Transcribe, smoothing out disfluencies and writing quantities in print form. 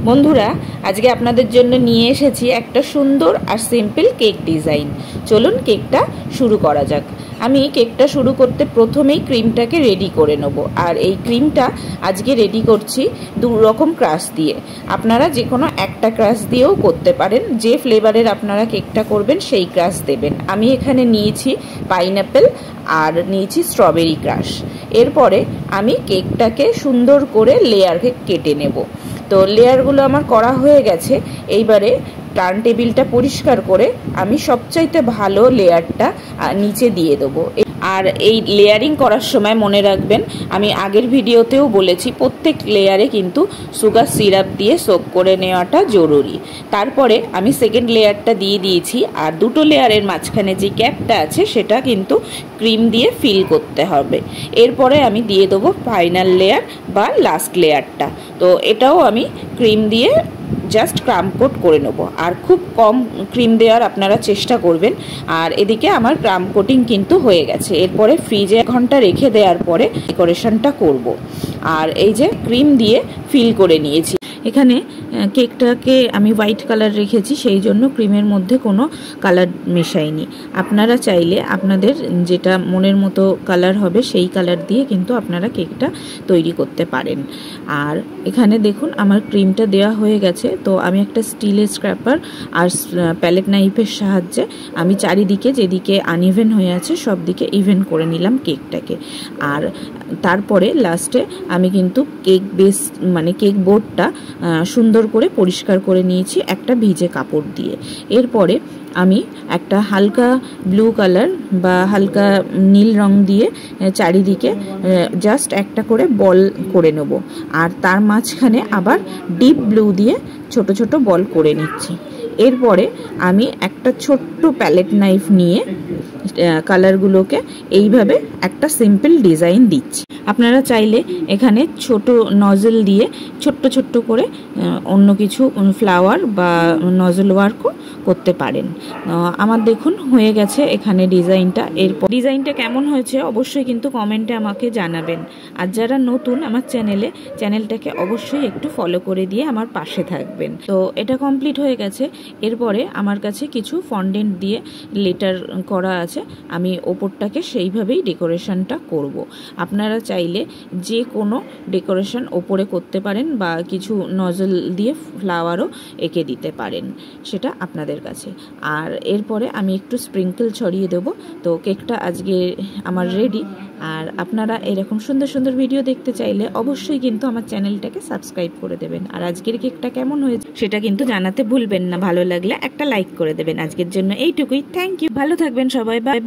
বন্ধুরা, আজকে আপনাদের জন্য নিয়ে এসেছি একটা সুন্দর আর সিম্পল কেক ডিজাইন। চলুন কেকটা শুরু করা যাক। আমি কেকটা শুরু করতে প্রথমেই ক্রিমটাকে রেডি করে নেব। আর এই ক্রিমটা আজকে রেডি করছি দু রকম ক্রাশ দিয়ে। আপনারা যে কোনো একটা ক্রাশ দিয়েও করতে পারেন, যে ফ্লেভারের আপনারা কেকটা করবেন সেই ক্রাশ দেবেন। আমি এখানে নিয়েছি পাইনঅ্যাপেল আর নিয়েছি স্ট্রবেরি ক্রাশ। এরপরে আমি কেকটাকে সুন্দর করে লেয়ারে কেটে নেব। তো লেয়ারগুলো আমার করা হয়ে গেছে। এইবারে টার্ন টেবিলটা পরিষ্কার করে আমি সবচাইতে ভালো লেয়ারটা নিচে দিয়ে দেবো। আর এই লেয়ারিং করার সময় মনে রাখবেন, আমি আগের ভিডিওতেও বলেছি, প্রত্যেক লেয়ারে কিন্তু সুগার সিরাপ দিয়ে সোক করে নেওয়াটা জরুরি। তারপরে আমি সেকেন্ড লেয়ারটা দিয়ে দিয়েছি, আর দুটো লেয়ারের মাঝখানে যে গ্যাপটা আছে সেটা কিন্তু ক্রিম দিয়ে ফিল করতে হবে। এরপরে আমি দিয়ে দেবো ফাইনাল লেয়ার বা লাস্ট লেয়ারটা। তো এটাও আমি ক্রিম দিয়ে জাস্ট ক্রাম কোট করে নেব। আর খুব কম ক্রিম দেওয়ার আপনারা চেষ্টা করবেন। আর এদিকে আমার ক্রাম কোটিং কিন্তু হয়ে গেছে। এরপরে ফ্রিজে 1 ঘন্টা রেখে দেওয়ার পরে ডেকোরেশনটা করব। আর এই যে ক্রিম দিয়ে ফিল করে নিয়েছি। এখানে কেকটাকে আমি হোয়াইট কালার রেখেছি, সেই জন্য ক্রিমের মধ্যে কোনো কালার মেশাইনি। আপনারা চাইলে আপনাদের যেটা মনের মতো কালার হবে সেই কালার দিয়ে কিন্তু আপনারা কেকটা তৈরি করতে পারেন। আর এখানে দেখুন আমার ক্রিমটা দেওয়া হয়ে গেছে। তো আমি একটা স্টিলের স্ক্র্যাপার আর প্যালেট নাইফের সাহায্যে আমি চারিদিকে যেদিকে আনইভেন হয়ে আছে সব দিকে ইভেন করে নিলাম কেকটাকে। আর তারপরে লাস্টে আমি কিন্তু কেক বেস মানে কেক বোর্ডটা সুন্দর করে পরিষ্কার করে নিয়েছি একটা ভিজে কাপড় দিয়ে। এরপরে আমি একটা হালকা ব্লু কালার বা হালকা নীল রং দিয়ে চারিদিকে জাস্ট একটা করে বল করে নেব। আর তার মাঝখানে আবার ডিপ ব্লু দিয়ে ছোট ছোট বল করে নিচ্ছি। এরপরে আমি একটা ছোট্ট প্যালেট নাইফ নিয়ে কালারগুলোকে এইভাবে একটা সিম্পল ডিজাইন দিচ্ছি। আপনারা চাইলে এখানে ছোট নজল দিয়ে ছোট্ট ছোট্ট করে অন্য কিছু ফ্লাওয়ার বা নজল ওয়ার্কও করতে পারেন। আমার দেখুন হয়ে গেছে এখানে ডিজাইনটা। এরপর ডিজাইনটা কেমন হয়েছে অবশ্যই কিন্তু কমেন্টে আমাকে জানাবেন। আর যারা নতুন আমার চ্যানেলটাকে অবশ্যই একটু ফলো করে দিয়ে আমার পাশে থাকবেন। তো এটা কমপ্লিট হয়ে গেছে। এরপরে আমার কাছে কিছু ফন্ডেন্ট দিয়ে লেটার করা আছে, আমি ওপরটাকে সেইভাবেই ডেকোরেশনটা করব। আপনারা চাইলে যে কোনো ডেকোরেশন ওপরে করতে পারেন বা কিছু নজল দিয়ে ফ্লাওয়ারও এঁকে দিতে পারেন, সেটা আপনাদের কাছে। আর এরপরে আমি একটু স্প্রিঙ্কেল ছড়িয়ে দেব। তো কেকটা আজকে আমার রেডি। আর আপনারা এরকম সুন্দর সুন্দর ভিডিও দেখতে চাইলে অবশ্যই কিন্তু আমার চ্যানেলটাকে সাবস্ক্রাইব করে দেবেন। আর আজকের কেকটা কেমন হয়েছে সেটা কিন্তু জানাতে ভুলবেন না। ভালো লাগলে একটা লাইক করে দেবেন। আজকের জন্য এইটুকুই। Thank you. ভালো থাকবেন সবাই। বাই।